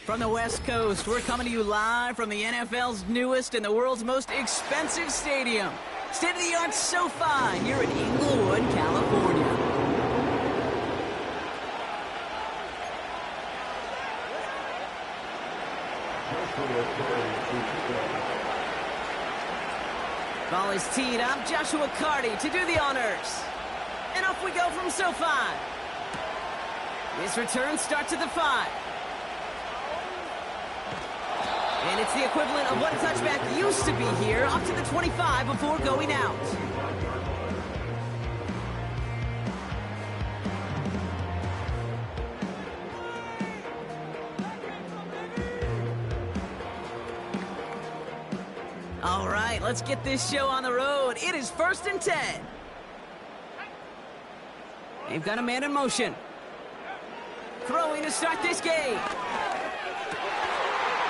From the West Coast, we're coming to you live from the NFL's newest and the world's most expensive stadium. State-of-the-art SoFi here in Inglewood, California. Ball is teed up. Joshua Carty to do the honors. And off we go from SoFi. His return starts at the 5. And it's the equivalent of what a touchback used to be here, up to the 25 before going out. All right, let's get this show on the road. It is 1st and 10. They've got a man in motion. Throwing to start this game.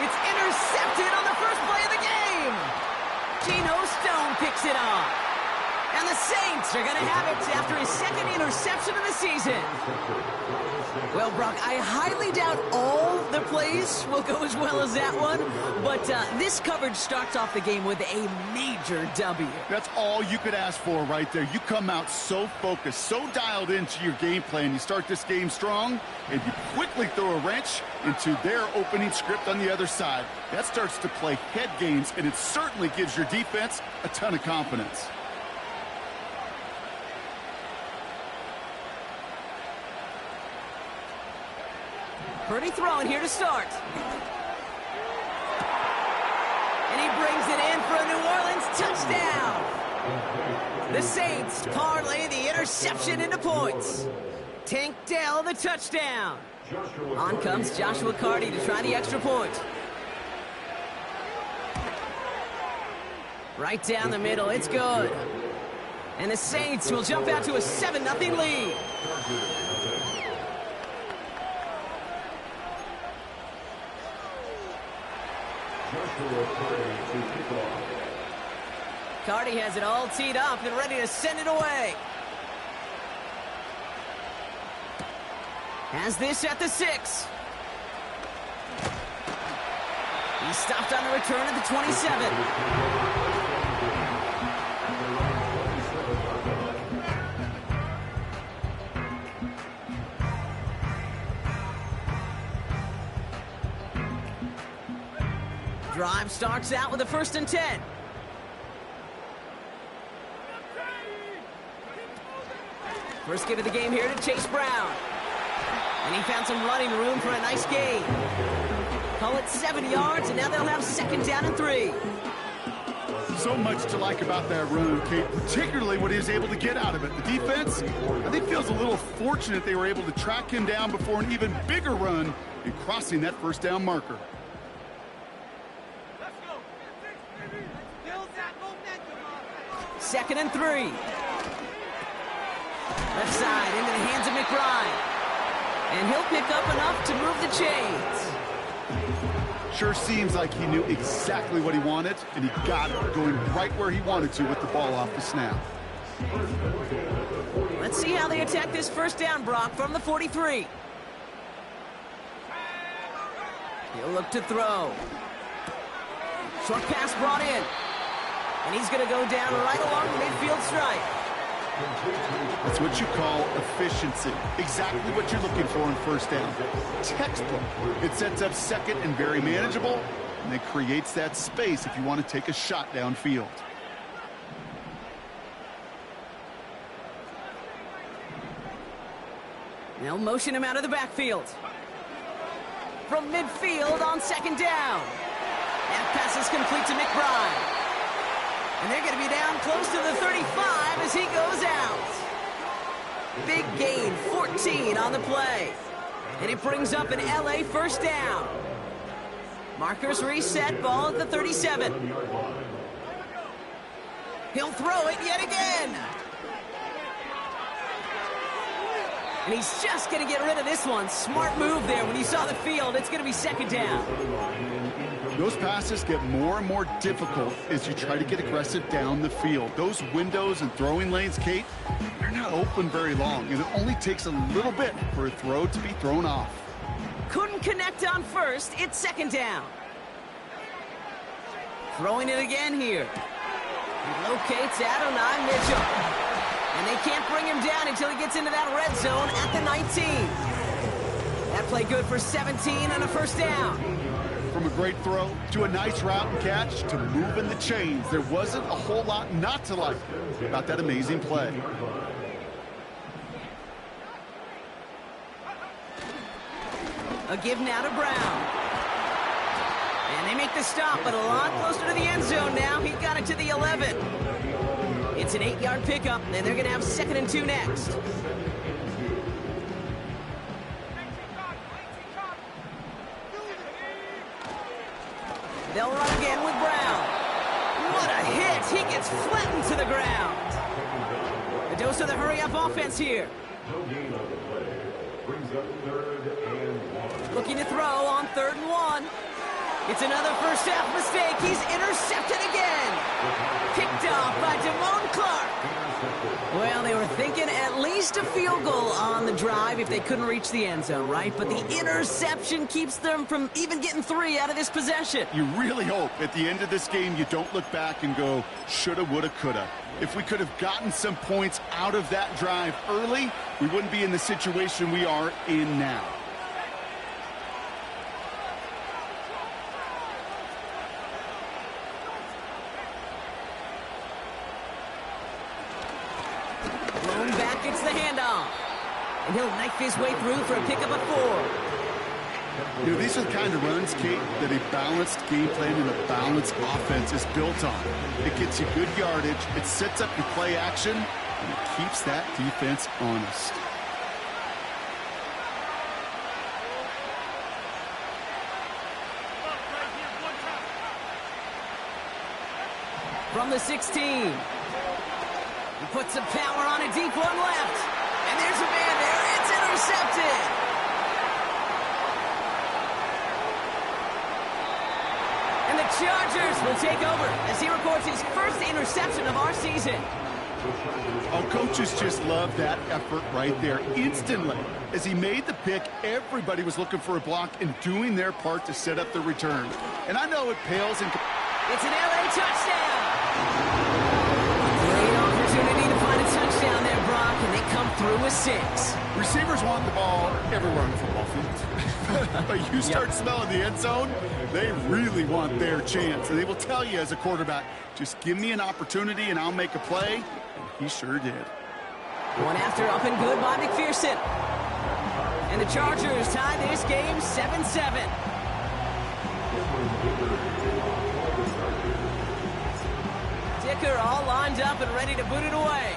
It's intercepted on the first play of the game. Geno Stone picks it off. And the Saints are going to have it after his second interception of the season. Well, Brock, I highly doubt all the plays will go as well as that one, but this coverage starts off the game with a major W. That's all you could ask for right there. You come out so focused, so dialed into your game plan. You start this game strong, and you quickly throw a wrench into their opening script on the other side. That starts to play head games, and it certainly gives your defense a ton of confidence. Purdy throwing here to start. And he brings it in for a New Orleans touchdown. The Saints parlay the interception into points. Tank Dell the touchdown. On comes Joshua Carty to try the extra point. Right down the middle, it's good. And the Saints will jump out to a 7-0 lead. Carty has it all teed up and ready to send it away. Has this at the 6. He stopped on the return at the 27. Drive starts out with a 1st and 10. First give of the game here to Chase Brown. And he found some running room for a nice gain. Call it 7 yards, and now they'll have 2nd down and 3. So much to like about that run, Kate, particularly what he was able to get out of it. The defense, I think, feels a little fortunate they were able to track him down before an even bigger run in crossing that 1st down marker. 2nd and 3. Left side into the hands of McBride. And he'll pick up enough to move the chains. Sure seems like he knew exactly what he wanted, and he got it, going right where he wanted to with the ball off the snap. Let's see how they attack this 1st down, Brock, from the 43. He'll look to throw. Short pass brought in. And he's going to go down right along the midfield stripe. That's what you call efficiency. Exactly what you're looking for in 1st down. Textbook. It sets up 2nd and very manageable, and it creates that space if you want to take a shot downfield. They'll motion him out of the backfield. From midfield on 2nd down. That pass is complete to McBride. And they're going to be down close to the 35 as he goes out. Big gain, 14 on the play. And it brings up an LA 1st down. Markers reset, ball at the 37. He'll throw it yet again. And he's just going to get rid of this one. Smart move there. When he saw the field, it's going to be 2nd down. Those passes get more and more difficult as you try to get aggressive down the field. Those windows and throwing lanes, Kate, they're not open very long, and it only takes a little bit for a throw to be thrown off. couldn't connect on first. It's second down. Throwing it again here. He locates Adonai Mitchell. And they can't bring him down until he gets into that red zone at the 19. That play good for 17 and a first down. From a great throw to a nice route and catch to moving the chains, there wasn't a whole lot not to like about that amazing play. A give now to Brown. And they make the stop, but a lot closer to the end zone now. He got it to the 11. It's an 8-yard pickup, and they're going to have 2nd and 2 next. They'll run again with Brown. What a hit! He gets flattened to the ground. A dose of the hurry-up offense here. Looking to throw on 3rd and 1. It's another first half mistake. He's intercepted again. Picked off by Damone Clark. Well, they were thinking at least a field goal on the drive if they couldn't reach the end zone, right? But the interception keeps them from even getting 3 out of this possession. You really hope at the end of this game you don't look back and go, shoulda, woulda, coulda. If we could have gotten some points out of that drive early, we wouldn't be in the situation we are in now. Thrown back, it's the handoff. And he'll knife his way through for a pickup of 4. You know, these are the kind of runs, Kate, that a balanced game plan and a balanced offense is built on. It gets you good yardage, it sets up your play action, and it keeps that defense honest. From the 16. He puts some power on a deep one left. And there's a man there. It's intercepted. And the Chargers will take over as he records his first interception of our season. Oh, coaches just love that effort right there. Instantly, as he made the pick, everybody was looking for a block and doing their part to set up the return. And I know it pales in... It's an LA touchdown. Great opportunity to find a touchdown there, Brock, and they come through with 6. Receivers want the ball everywhere on the football field. But you start smelling the end zone, they really want their chance. And they will tell you as a quarterback, just give me an opportunity and I'll make a play. And he sure did. One after up and good by McPherson. And the Chargers tie this game 7-7. Dicker all lined up and ready to boot it away.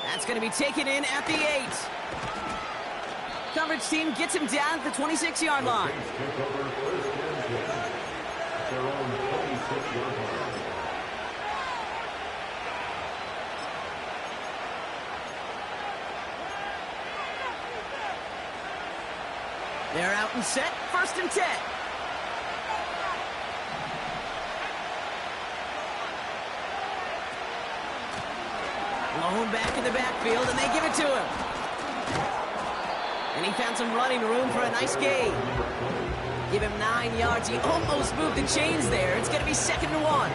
That's going to be taken in at the 8. Coverage team gets him down at the 26-yard line. They're out and set, 1st and 10. Lone back in the backfield, and they give it to him. And he found some running room for a nice gain. Give him 9 yards. He almost moved the chains there. It's going to be 2nd and 1.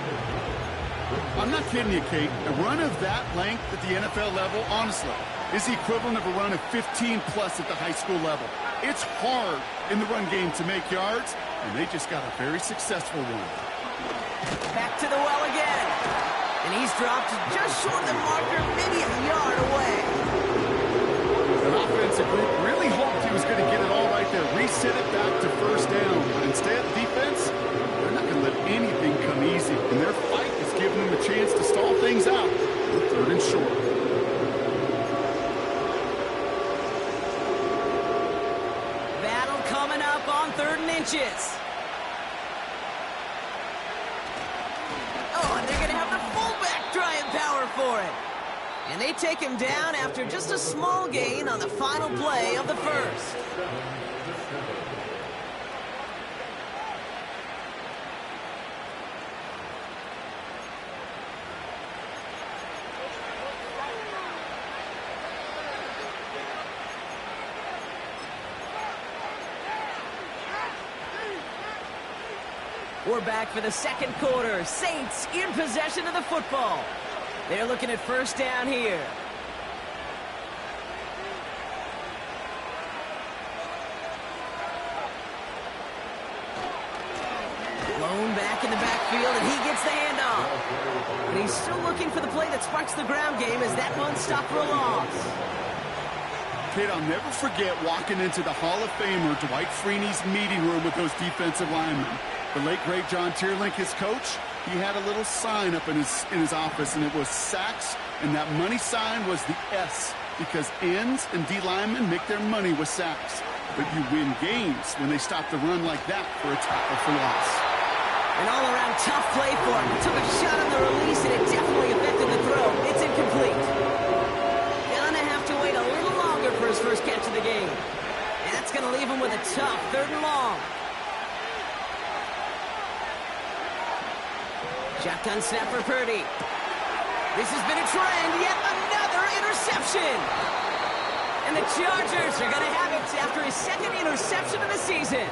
I'm not kidding you, Kate. A run of that length at the NFL level, honestly, is the equivalent of a run of 15-plus at the high school level. It's hard in the run game to make yards, and they just got a very successful one. Back to the well again. And he's dropped just short of the marker, maybe a yard away. The offensive group really hoped he was going to get it all right there, reset it back to 1st down. But instead, defense, they're not going to let anything come easy. And their fight is giving them a chance to stall things out. 3rd and short. Battle coming up on 3rd and inches. Oh, and they're going to have the fullback trying power for it. And they take him down after just a small gain on the final play of the 1st. We're back for the second quarter. Saints in possession of the football. They're looking at first down here. Blown back in the backfield, and he gets the handoff. But he's still looking for the play that sparks the ground game as that one stopped for a loss. Kid, I'll never forget walking into the Hall of Famer Dwight Freeney's meeting room with those defensive linemen. The late, great John Tierlink, his coach, he had a little sign up in his office, and it was sacks, and that money sign was the S, because ends and D linemen make their money with sacks. But you win games when they stop the run like that for a tackle for loss. An all-around tough play for him. He took a shot on the release, and it definitely affected the throw. It's incomplete. Gonna have to wait a little longer for his first catch of the game. And that's gonna leave him with a tough 3rd and long. Shotgun snap for Purdy. This has been a trend. Yet another interception. And the Chargers are going to have it after his 2nd interception of the season.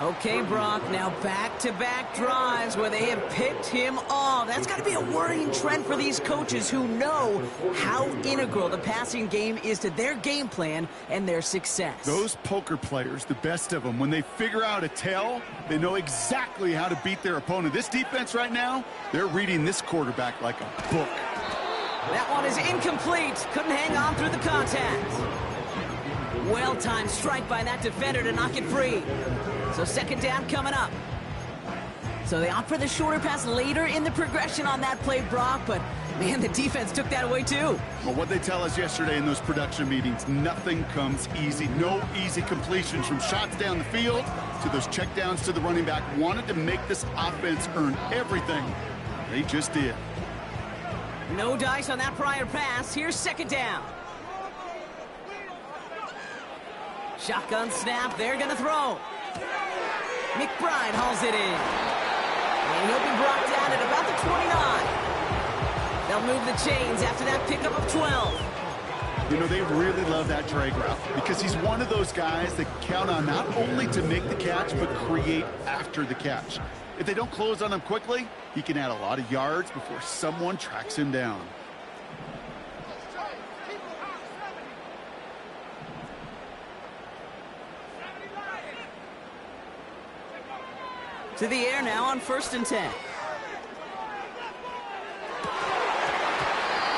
Okay, Brock, now back-to-back drives where they have picked him off. That's got to be a worrying trend for these coaches who know how integral the passing game is to their game plan and their success. Those poker players, the best of them, when they figure out a tell, they know exactly how to beat their opponent. This defense right now, they're reading this quarterback like a book. That one is incomplete. Couldn't hang on through the contact. Well-timed strike by that defender to knock it free. So 2nd down coming up. So they opt for the shorter pass later in the progression on that play, Brock, but man, the defense took that away too. Well, what they tell us yesterday in those production meetings, nothing comes easy. No easy completions from shots down the field to those checkdowns to the running back. Wanted to make this offense earn everything. They just did. No dice on that prior pass. Here's 2nd down. Shotgun snap. They're going to throw. McBride hauls it in. And he'll be brought down at about the 29. They'll move the chains after that pickup of 12. You know, they really love that drag route because he's one of those guys that count on not only to make the catch, but create after the catch. If they don't close on him quickly, he can add a lot of yards before someone tracks him down. To the air now on 1st and 10.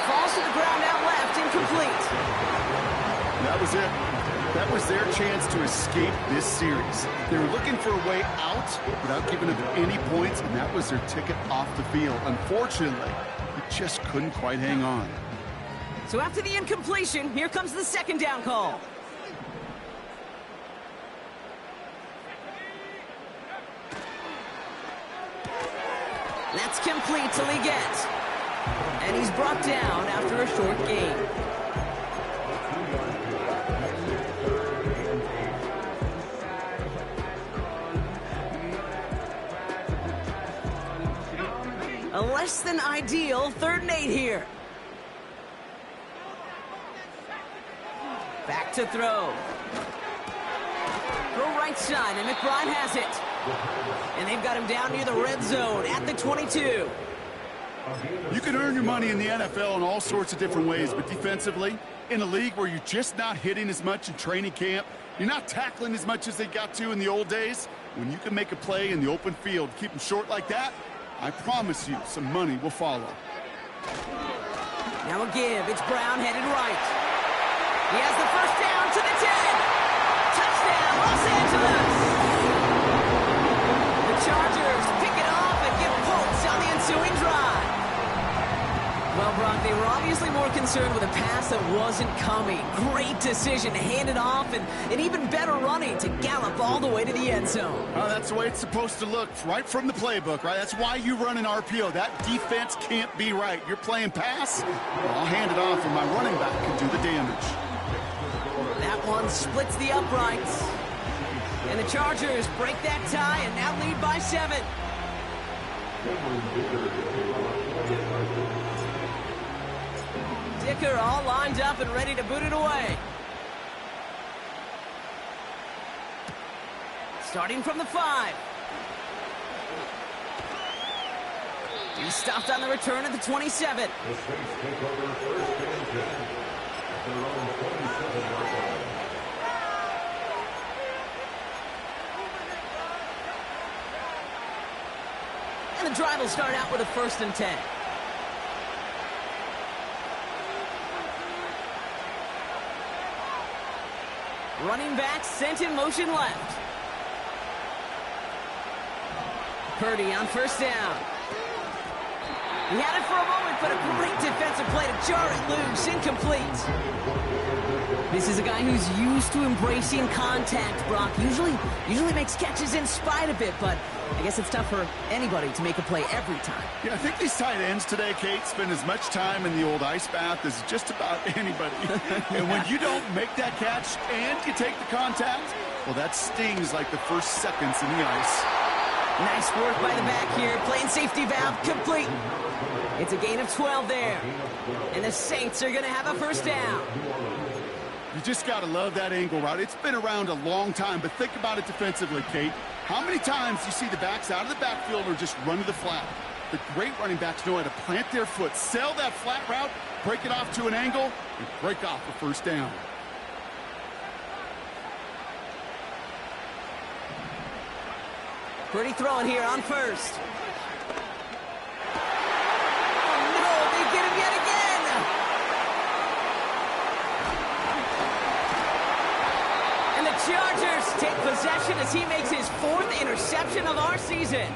Falls to the ground out left, incomplete. That was it. That was their chance to escape this series. They were looking for a way out without giving up any points, and that was their ticket off the field. Unfortunately, they just couldn't quite hang on. So after the incompletion, here comes the 2nd down call. That's complete till he gets. And he's brought down after a short gain. A less than ideal 3rd and 8 here. Back to throw. Throw right side, and McBride has it. And they've got him down near the red zone at the 22. You can earn your money in the NFL in all sorts of different ways, but defensively, in a league where you're just not hitting as much in training camp, you're not tackling as much as they got to in the old days, when you can make a play in the open field, keep them short like that, I promise you some money will follow. Now a give. It's Brown headed right. He has the first down to the 10. Touchdown, Los Angeles. The Chargers pick it off and give Colts on the ensuing drive. Well, Brock, they were obviously more concerned with a pass that wasn't coming. Great decision to hand it off, and even better running to gallop all the way to the end zone. Well, that's the way it's supposed to look, right from the playbook, right? That's why you run an RPO. That defense can't be right. You're playing pass, well, I'll hand it off, and my running back can do the damage. That one splits the uprights. And the Chargers break that tie and now lead by 7. Dicker all lined up and ready to boot it away. Starting from the 5. He stopped on the return at the 27. And the drive will start out with a 1st and 10. Running back sent in motion left. Purdy on 1st down. He had it for a moment, but a great defensive play to jar it loose. Incomplete. This is a guy who's used to embracing contact, Brock. Usually makes catches in spite of it, but I guess it's tough for anybody to make a play every time. Yeah, I think these tight ends today, Kate, spend as much time in the old ice bath as just about anybody. And when you don't make that catch and you take the contact, well, that stings like the first seconds in the ice. Nice work by the back here. Playing safety valve complete. It's a gain of 12 there. And the Saints are going to have a 1st down. You just got to love that angle route. It's been around a long time, but think about it defensively, Kate. How many times do you see the backs out of the backfield or just run to the flat? The great running backs know how to plant their foot, sell that flat route, break it off to an angle, and break off a 1st down. Pretty throwing here on 1st. Oh, no, they get him yet again. And the Chargers take possession as he makes his 4th interception of our season.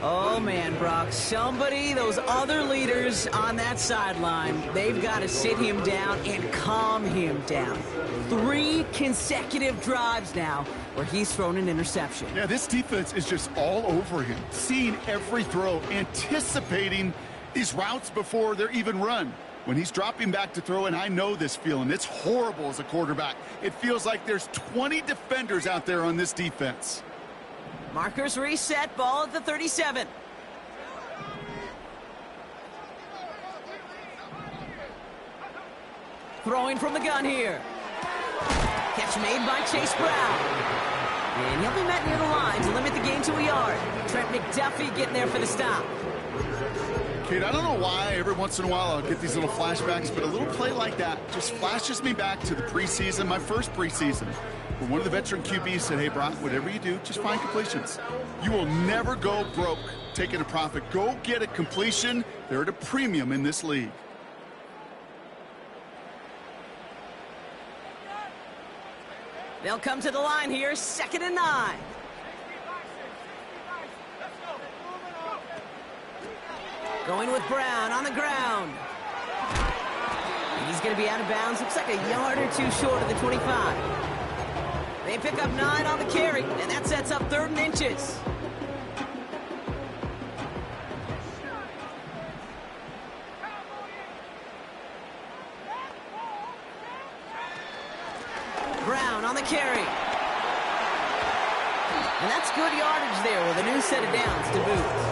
Oh, man, Brock, those other leaders on that sideline, they've got to sit him down and calm him down. 3 consecutive drives now where he's thrown an interception. Yeah, this defense is just all over him, seeing every throw, anticipating these routes before they're even run. When he's dropping back to throw, and I know this feeling, it's horrible as a quarterback. It feels like there's 20 defenders out there on this defense. Markers reset, ball at the 37. Throwing from the gun here. Catch made by Chase Brown. And he'll be met near the line to limit the gain to a yard. Trent McDuffie getting there for the stop. Kate, I don't know why every once in a while I'll get these little flashbacks, but a little play like that just flashes me back to the preseason, my first preseason. When one of the veteran QBs said, hey, Brock, whatever you do, just find completions. You will never go broke taking a profit. Go get a completion. They're at a premium in this league. They'll come to the line here, 2nd and 9. Going with Brown on the ground. And he's going to be out of bounds. Looks like a yard or 2 short of the 25. They pick up 9 on the carry, and that sets up 3rd and inches. Brown on the carry. And that's good yardage there with a new set of downs to boot.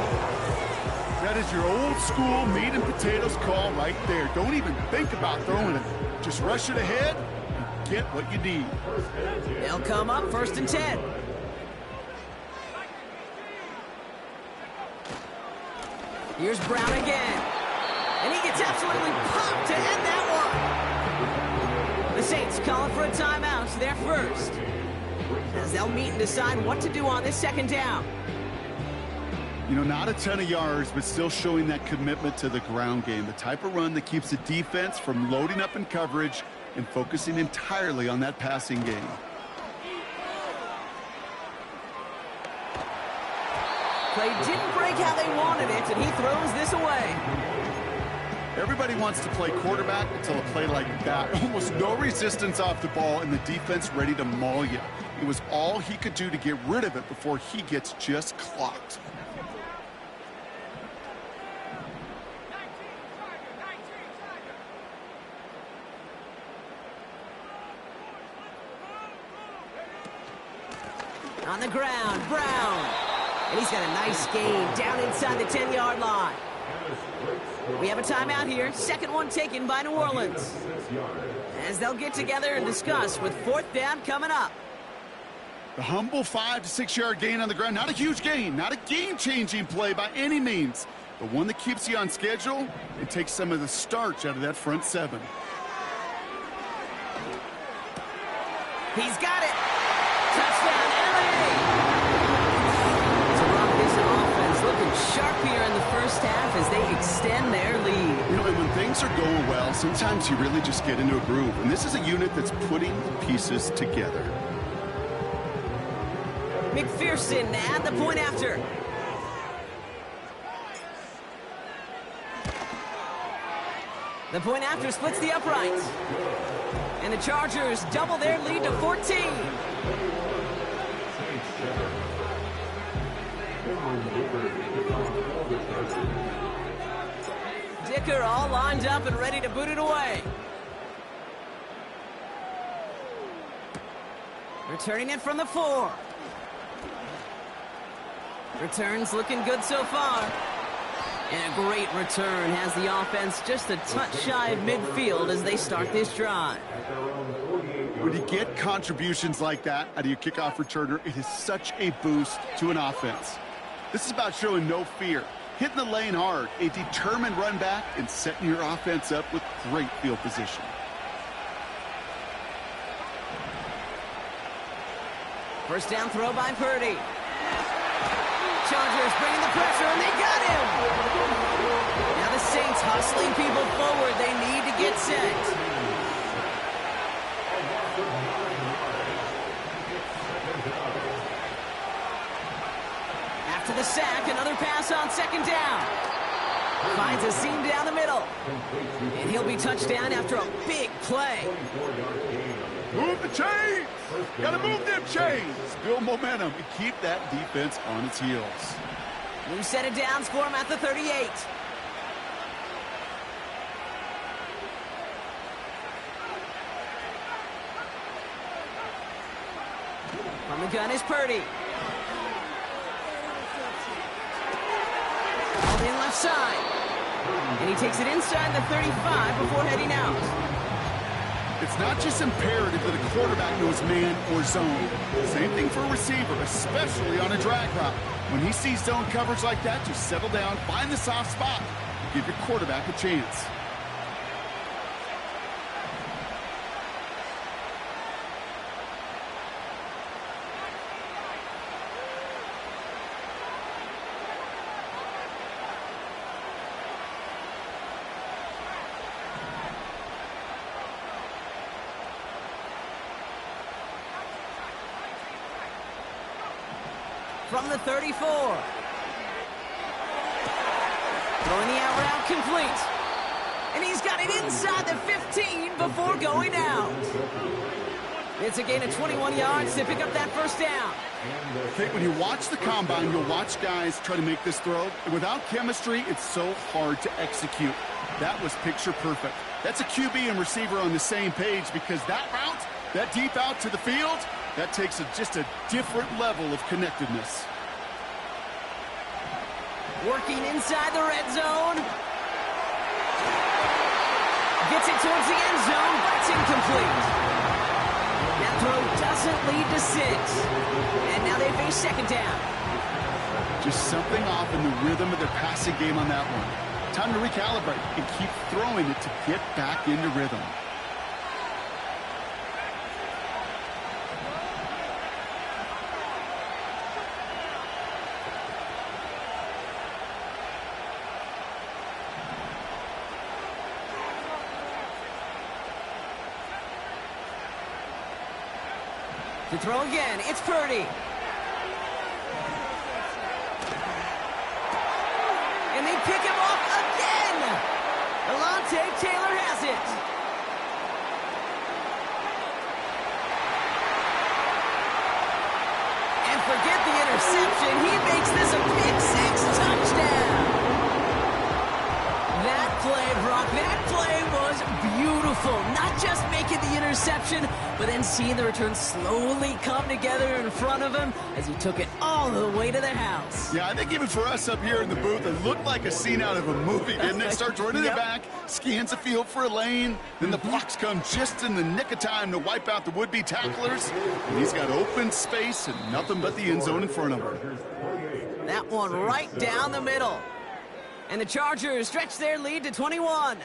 That is your old school meat and potatoes call right there. Don't even think about throwing it. Just rush it ahead and get what you need. They'll come up 1st and 10. Here's Brown again. And he gets absolutely popped to end that one. The Saints calling for a timeout. They're first. As they'll meet and decide what to do on this 2nd down. You know, not a ton of yards, but still showing that commitment to the ground game. The type of run that keeps the defense from loading up in coverage and focusing entirely on that passing game. Play didn't break how they wanted it, and he throws this away. Everybody wants to play quarterback until a play like that. Almost no resistance off the ball and the defense ready to maul you. It was all he could do to get rid of it before he gets just clocked. On the ground, Brown. And he's got a nice gain down inside the 10-yard line. We have a timeout here. 2nd one taken by New Orleans. As they'll get together and discuss with 4th down coming up. The humble 5 to 6 yard gain on the ground. Not a huge gain, not a game-changing play by any means, but one that keeps you on schedule and takes some of the starch out of that front seven. He's got it. Touchdown, LA. Toronto's offense looking sharp here in the first half as they extend their lead. You know, and when things are going well, sometimes you really just get into a groove. And this is a unit that's putting the pieces together. McPherson at the point after. The point after splits the uprights. And the Chargers double their lead to 14. Dicker all lined up and ready to boot it away. Returning it from the 4. Returns looking good so far. And a great return has the offense just a touch shy of midfield as they start this drive. When you get contributions like that out of your kickoff returner, it is such a boost to an offense. This is about showing no fear, hitting the lane hard, a determined run back, and setting your offense up with great field position. First down throw by Purdy. Chargers bringing the pressure, and they got him! Now the Saints hustling people forward. They need to get set. After the sack, another pass on second down. Finds a seam down the middle. And he'll be touchdown after a big play. Move the chains! Gotta move them chains! Build momentum and keep that defense on its heels. New set of downs for him at the 38. From the gun is Purdy. All in left side. And he takes it inside the 35 before heading out. It's not just imperative that a quarterback knows man or zone. Same thing for a receiver, especially on a drag route. When he sees zone coverage like that, just settle down, find the soft spot, and give your quarterback a chance. From the 34. Throwing the out route complete. And he's got it inside the 15 before going out. It's a gain of 21 yards to pick up that first down. I think when you watch the combine, you'll watch guys try to make this throw. And without chemistry, it's so hard to execute. That was picture perfect. That's a QB and receiver on the same page because that route, that deep out to the field, that takes just a different level of connectedness. Working inside the red zone. Gets it towards the end zone, but it's incomplete. That throw doesn't lead to 6. And now they face second down. Just something off in the rhythm of their passing game on that one. Time to recalibrate and keep throwing it to get back into rhythm. To throw again, it's Purdy. And they pick him off again. Alontae Taylor has it. And forget the interception. He makes this a pick 6 touchdown. That play, Brock, that play was beautiful. Not just making the interception, but then seeing the return slowly come together in front of him as he took it all the way to the house. Yeah, I think even for us up here in the booth, it looked like a scene out of a movie, didn't it? Starts running it back, scans the field for a lane, then the blocks come just in the nick of time to wipe out the would-be tacklers, and he's got open space and nothing but the end zone in front of him. That one right down the middle. And the Chargers stretch their lead to 21.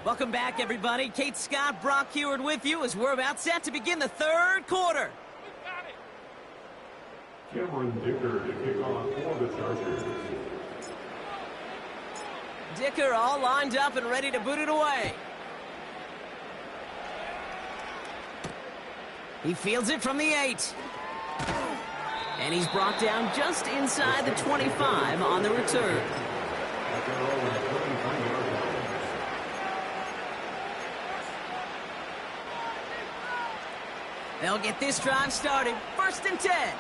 Welcome back, everybody. Kate Scott, Brock Huard with you as we're about set to begin the third quarter. Cameron Dicker to kick off for the Chargers. Dicker all lined up and ready to boot it away. He fields it from the 8. And he's brought down just inside the 25 on the return. They'll get this drive started. 1st and 10.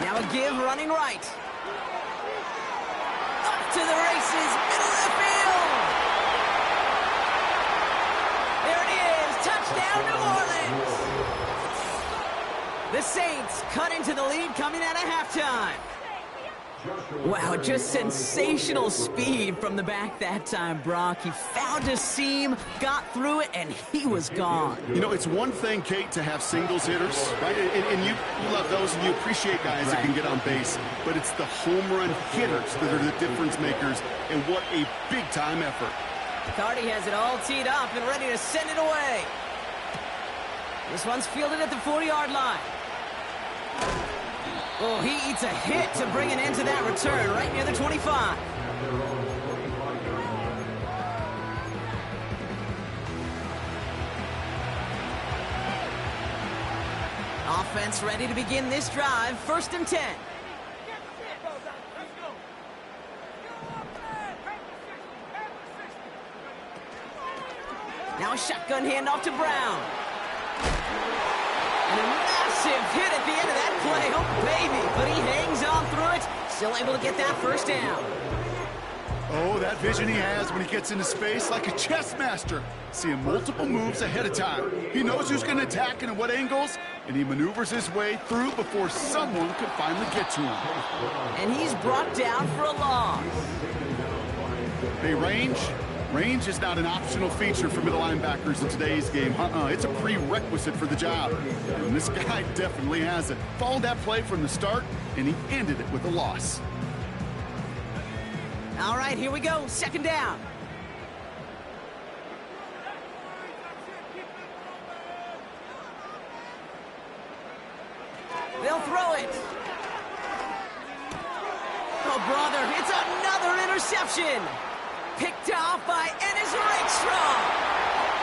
Now a give running right. Up to the races, middle of the field. There it is, touchdown New Orleans. The Saints cut into the lead coming out of halftime. Wow, just sensational speed from the back that time, Brock. He found a seam, got through it, and he was gone. You know, it's one thing, Kate, to have singles hitters, right? And you love those, and you appreciate guys that can get on base. But it's the home run hitters that are the difference makers, and what a big-time effort. Cardi has it all teed up and ready to send it away. This one's fielded at the 40-yard line. Oh, he eats a hit to bring it into that return right near the 25. Offense ready to begin this drive. 1st and 10. Now a shotgun handoff to Brown. And a massive hit at the end of that play. Oh, baby. But he hangs on through it. Still able to get that 1st down. Oh, that vision he has when he gets into space like a chess master. Seeing multiple moves ahead of time. He knows who's going to attack and at what angles, and he maneuvers his way through before someone can finally get to him. And he's brought down for a loss. Hey, range is not an optional feature for middle linebackers in today's game. It's a prerequisite for the job. And this guy definitely has it. Followed that play from the start, and he ended it with a loss. All right, here we go. 2nd down. They'll throw it. Oh, brother, it's another interception. Picked off by Ennis Rakestraw.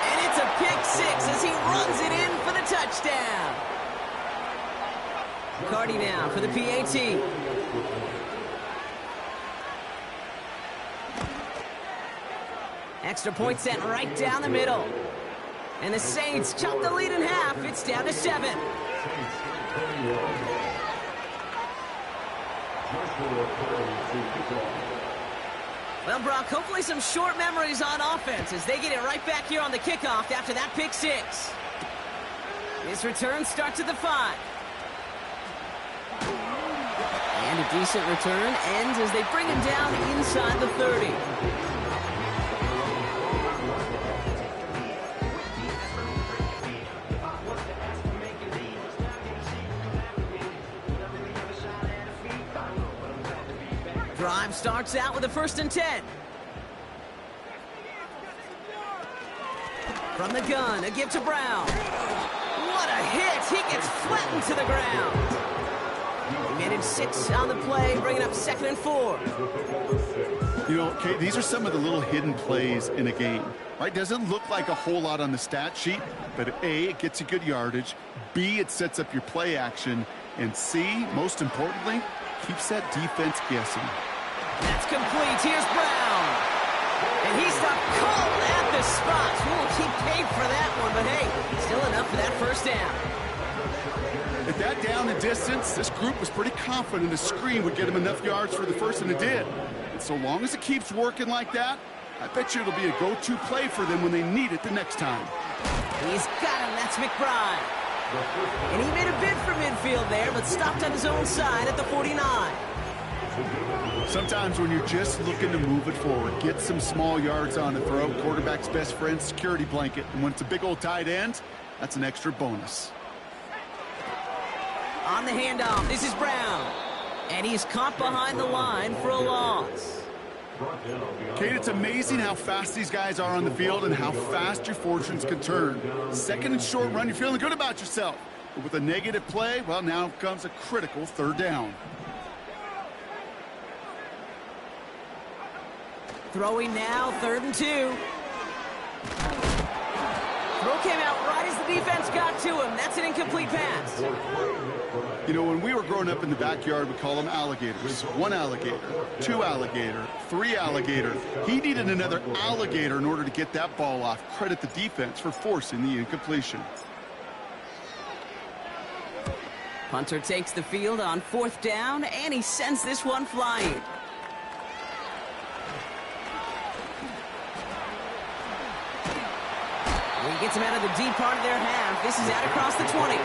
And it's a pick 6 as he runs it in for the touchdown. Cardi now for the PAT. Extra point set right down the middle. And the Saints chop the lead in half. It's down to 7. Well, Brock, hopefully some short memories on offense as they get it right back here on the kickoff after that pick 6. This return starts at the 5. And a decent return ends as they bring him down inside the 30. Drive starts out with a 1st and 10. From the gun, a give to Brown. What a hit! He gets flattened to the ground. He made it 6 on the play, bringing up 2nd and 4. You know, Kate, these are some of the little hidden plays in a game, right? Doesn't look like a whole lot on the stat sheet, but A, it gets you good yardage. B, it sets up your play action. And C, most importantly, keeps that defense guessing. That's complete. Here's Brown. And he stopped cold at the spot. Ooh, he paid for Still enough for that first down. At that down and distance, this group was pretty confident a screen would get him enough yards for the first, and it did. And so long as it keeps working like that, I bet you it'll be a go-to play for them when they need it the next time. He's got him. That's McBride. And he made a bid for midfield there, but stopped on his own side at the 49. Sometimes when you're just looking to move it forward, get some small yards on the throw, quarterback's best friend, security blanket. And when it's a big old tight end, that's an extra bonus. On the handoff, this is Brown. And he's caught behind the line for a loss. Kate, it's amazing how fast these guys are on the field and how fast your fortunes can turn. Second and short run, you're feeling good about yourself. But with a negative play, well, now comes a critical third down. Throwing now, 3rd and 2. Throw came out right as the defense got to him. That's an incomplete pass. You know, when we were growing up in the backyard, we call them alligators. 1 alligator, 2 alligator, 3 alligator. He needed another alligator in order to get that ball off. Credit the defense for forcing the incompletion. Punter takes the field on 4th down, and he sends this one flying. He gets him out of the deep part of their half. This is out across the 20.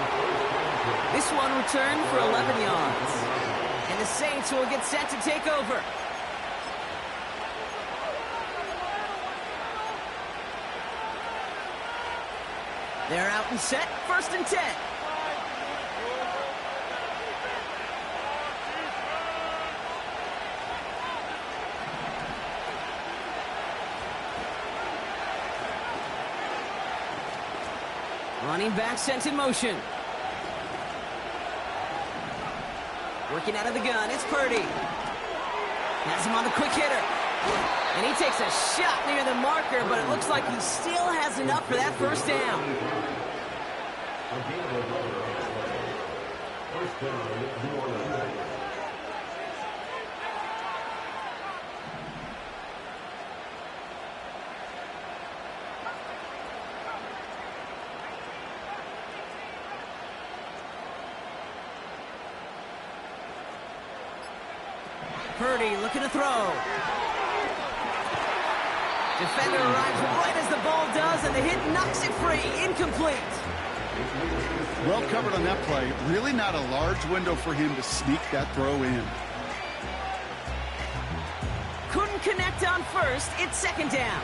This one returned for 11 yards. And the Saints will get set to take over. They're out and set, 1st and 10. Running back sent in motion. Working out of the gun, it's Purdy. Has him on the quick hitter. And he takes a shot near the marker, but it looks like he still has enough for that first down. Purdy looking to throw. Defender arrives right as the ball does, and the hit knocks it free. Incomplete. Well covered on that play. Really not a large window for him to sneak that throw in. Couldn't connect on first. It's 2nd down.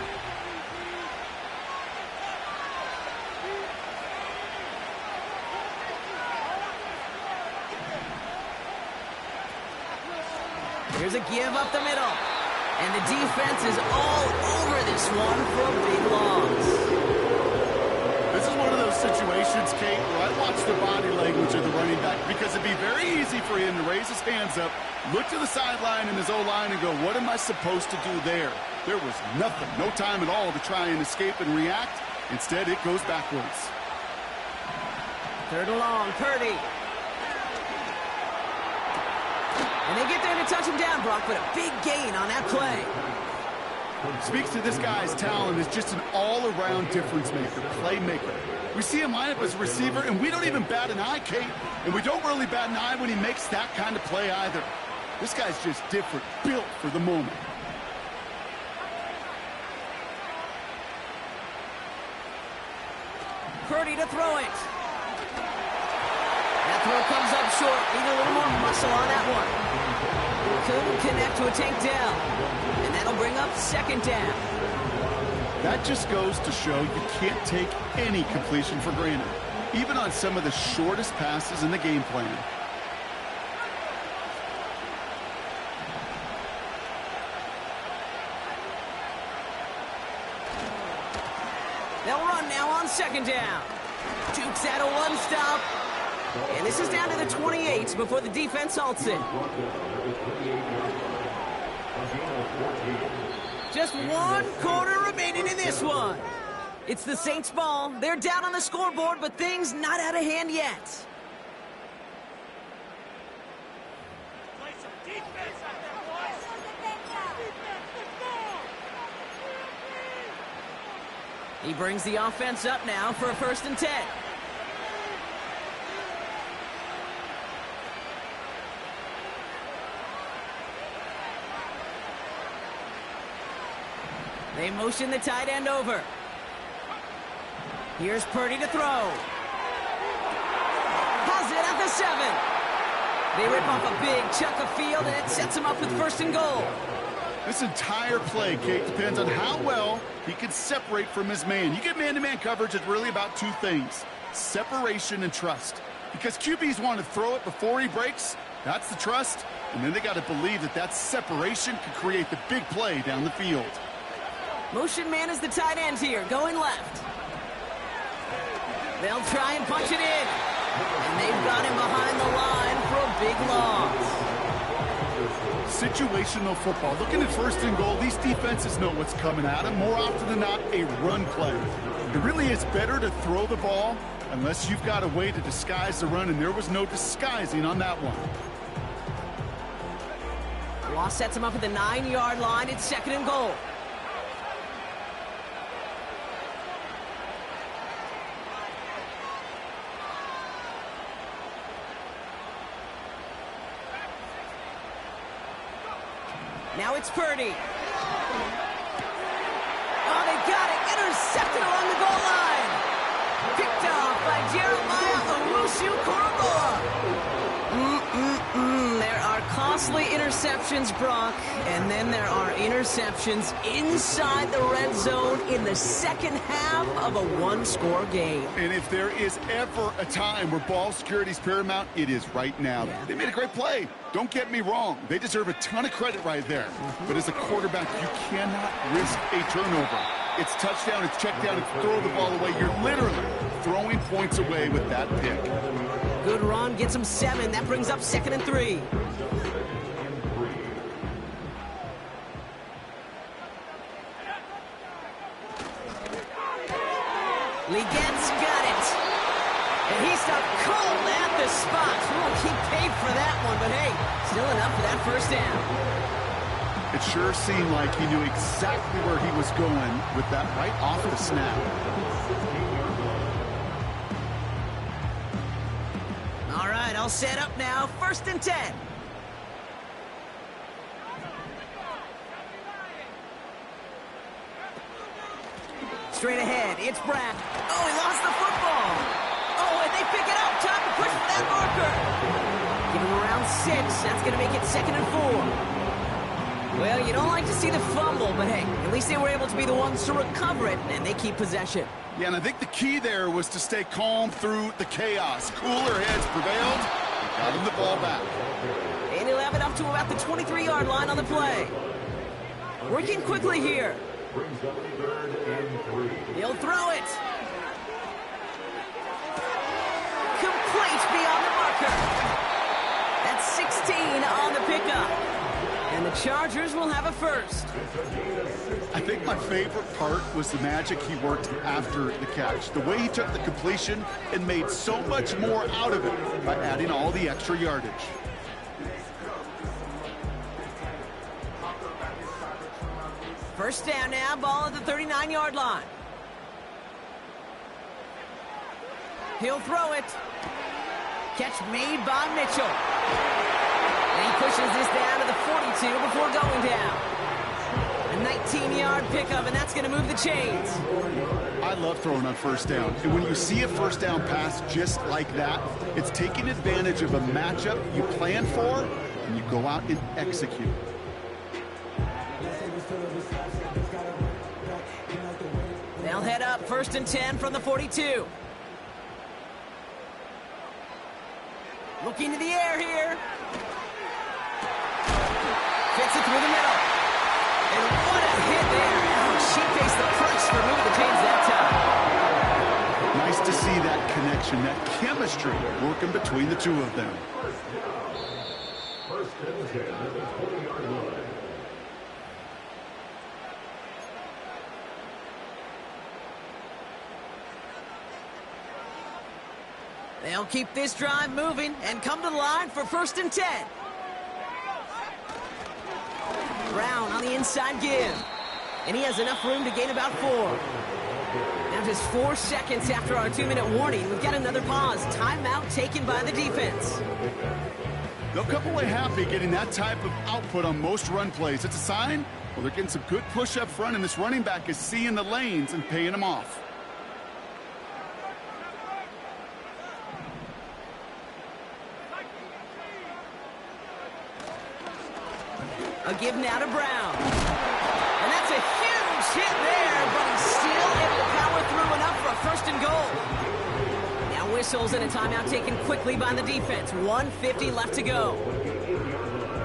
Here's a give up the middle. And the defense is all over this one for a big loss. This is one of those situations, Kate, where I watch the body language of the running back because it'd be very easy for him to raise his hands up, look to the sideline in his O-line and go, what am I supposed to do there? There was nothing, no time at all to try and escape and react. Instead, it goes backwards. 3rd and long, Purdy. And they get there to touch him down, Brock, but a big gain on that play. Speaks to this guy's talent as just an all-around difference maker, playmaker. We see him line up as a receiver, and we don't even bat an eye, Kate. And we don't really bat an eye when he makes that kind of play either. This guy's just different, built for the moment. Purdy to throw it. That throw comes up short. Need a little more muscle on that one. Couldn't connect to a tank down. And that'll bring up 2nd down. That just goes to show you can't take any completion for granted, even on some of the shortest passes in the game plan. They'll run now on 2nd down. Duke's at a 1-stop. And this is down to the 28 before the defense halts it. Just 1 quarter remaining in this one. It's the Saints' ball. They're down on the scoreboard, but things not out of hand yet. He brings the offense up now for a 1st and 10. They motion the tight end over. Here's Purdy to throw. Has it at the 7. They rip off a big chunk of field, and it sets him up with 1st and goal. This entire play, Kate, depends on how well he can separate from his man. You get man-to-man coverage, it's really about 2 things: separation and trust. Because QBs want to throw it before he breaks, that's the trust, and then they got to believe that that separation can create the big play down the field. Motion man is the tight end here, going left. They'll try and punch it in. And they've got him behind the line for a big loss. Situational football. Looking at 1st and goal, these defenses know what's coming at them. More often than not, a run play. It really is better to throw the ball unless you've got a way to disguise the run, and there was no disguising on that one. Ross sets him up at the 9-yard line. It's 2nd and goal. Now it's Purdy. Oh, they got it. Intercepted along the goal line. Picked off by Jeremiah Owusu-Koramoah. There are costly interceptions, Brock. And then there are interceptions inside the red zone in the 2nd half of a 1-score game. And if there is ever a time where ball security is paramount, it is right now. Yeah. They made a great play. Don't get me wrong. They deserve a ton of credit right there. But as a quarterback, you cannot risk a turnover. It's touchdown, it's check down, it's throw the ball away. You're literally throwing points away with that pick. Good run, gets him 7. That brings up 2nd and 3. Legette's got it. And he stopped cold at the spot. Won't keep paid for that one, but hey, still enough for that 1st down. It sure seemed like he knew exactly where he was going with that right off the snap. All right, I'll set up now. 1st and 10. Straight ahead, it's Brown. Oh, he lost the football. Oh, and they pick it up. Time to push for that marker. Give him around 6. That's going to make it 2nd and 4. Well, you don't like to see the fumble, but hey, at least they were able to be the ones to recover it, and they keep possession. Yeah, and I think the key there was to stay calm through the chaos. Cooler heads prevailed. Got him the ball back. And he'll have it up to about the 23-yard line on the play. Working quickly here. Brings up 3rd and 3. He'll throw it. Complete beyond the marker. That's 16 on the pickup. And the Chargers will have a 1st. I think my favorite part was the magic he worked after the catch. The way he took the completion and made so much more out of it by adding all the extra yardage. First down now, ball at the 39-yard line. He'll throw it. Catch made by Mitchell. And he pushes this down to the 42 before going down. A 19-yard pickup, and that's going to move the chains. I love throwing on 1st down. And when you see a 1st down pass just like that, it's taking advantage of a matchup you plan for, and you go out and execute. They'll head up 1st and 10 from the 42. Looking to the air here. Fits it through the middle. And what a hit there. Ouch, she faced the punch for moving the chains that time. Nice to see that connection, that chemistry working between the two of them. 1st and 10 at the 20-yard line. They'll keep this drive moving and come to the line for 1st and 10. Brown on the inside give. And he has enough room to gain about 4. just 4 seconds after our 2-minute warning. We've got another pause. Timeout taken by the defense. They'll come away happy getting that type of output on most run plays. It's a sign, well, they're getting some good push up front, and this running back is seeing the lanes and paying them off. A give now to Brown. And that's a huge hit there, but he's still able to power through enough for a 1st and goal. Now whistles and a timeout taken quickly by the defense. 1:50 left to go.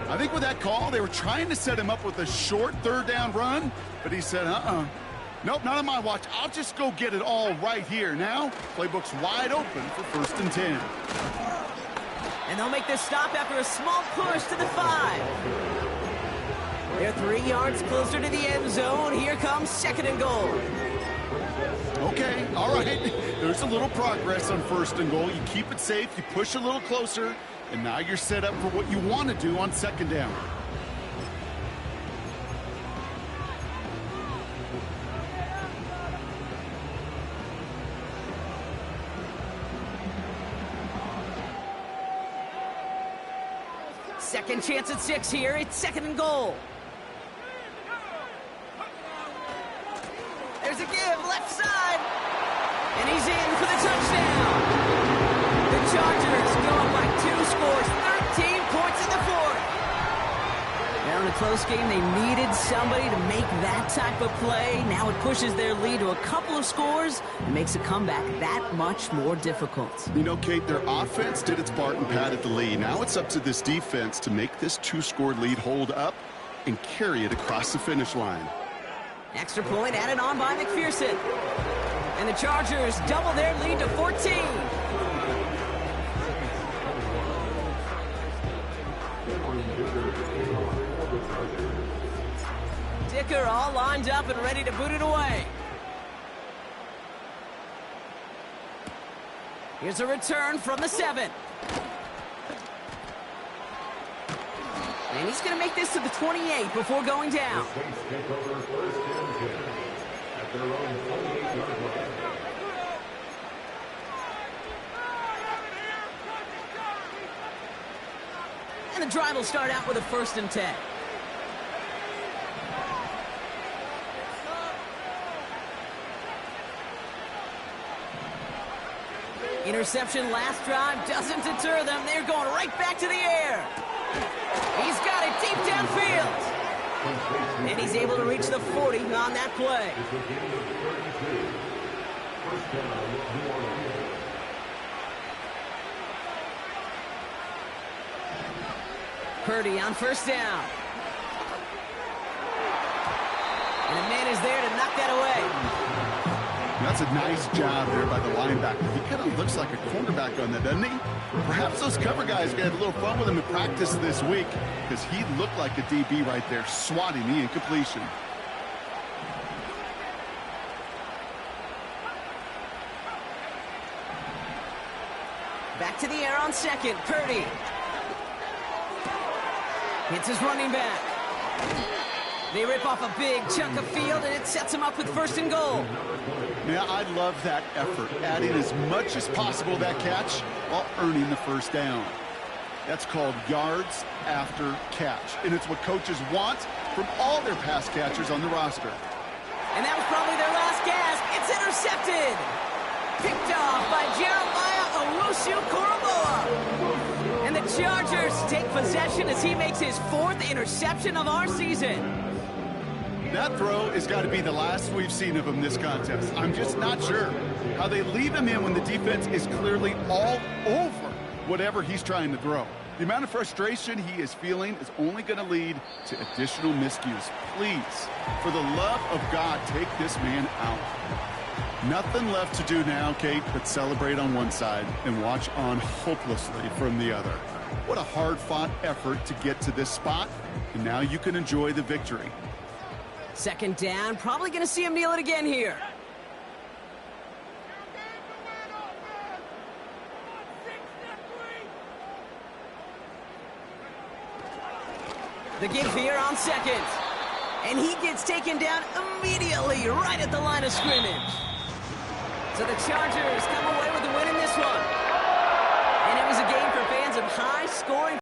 I think with that call, they were trying to set him up with a short 3rd down run, but he said, nope, not on my watch. I'll just go get it all right here. Now, playbook's wide open for 1st and 10. And they'll make this stop after a small push to the 5. They're 3 yards closer to the end zone. Here comes 2nd and goal. Okay, all right. There's a little progress on 1st and goal. You keep it safe, you push a little closer, and now you're set up for what you want to do on 2nd down. Second chance at 6 here. It's 2nd and goal. There's a give, left side. And he's in for the touchdown. The Chargers go up by 2 scores, 13 points in the 4th. Now in a close game, they needed somebody to make that type of play. Now it pushes their lead to a couple of scores and makes a comeback that much more difficult. You know, Kate, their offense did its part and padded the lead. Now it's up to this defense to make this 2-score lead hold up and carry it across the finish line. Extra point added on by McPherson. And the Chargers double their lead to 14. Dicker all lined up and ready to boot it away. Here's a return from the 7. And he's going to make this to the 28 before going down. And the drive will start out with a 1st and 10. Interception last drive doesn't deter them. They're going right back to the air. He's got it deep downfield. And he's able to reach the 40 on that play. Purdy on 1st down. And a man is there to knock that away. That's a nice job there by the linebacker. He kind of looks like a cornerback on that, doesn't he? Perhaps those cover guys got a little fun with him in practice this week because he looked like a DB right there, swatting the incompletion. Back to the air on 2nd. Purdy. Hits his running back. They rip off a big chunk of field, and it sets him up with 1st and goal. Yeah, I love that effort, adding as much as possible to that catch while earning the 1st down. That's called yards after catch, and it's what coaches want from all their pass catchers on the roster. And that was probably their last gasp. It's intercepted. Picked off by Jeremiah Owusu-Koramoah. And the Chargers take possession as he makes his 4th interception of our season. That throw has got to be the last we've seen of him this contest. I'm just not sure how they leave him in when the defense is clearly all over whatever he's trying to throw. The amount of frustration he is feeling is only going to lead to additional miscues. Please, for the love of God, take this man out. Nothing left to do now, Kate, but celebrate on one side and watch on hopelessly from the other. What a hard-fought effort to get to this spot, and now you can enjoy the victory. 2nd down, probably going to see him kneel it again here. The give here on 2nd. And he gets taken down immediately right at the line of scrimmage. So the Chargers come away with the win in this one. And it was a game for fans of high-scoring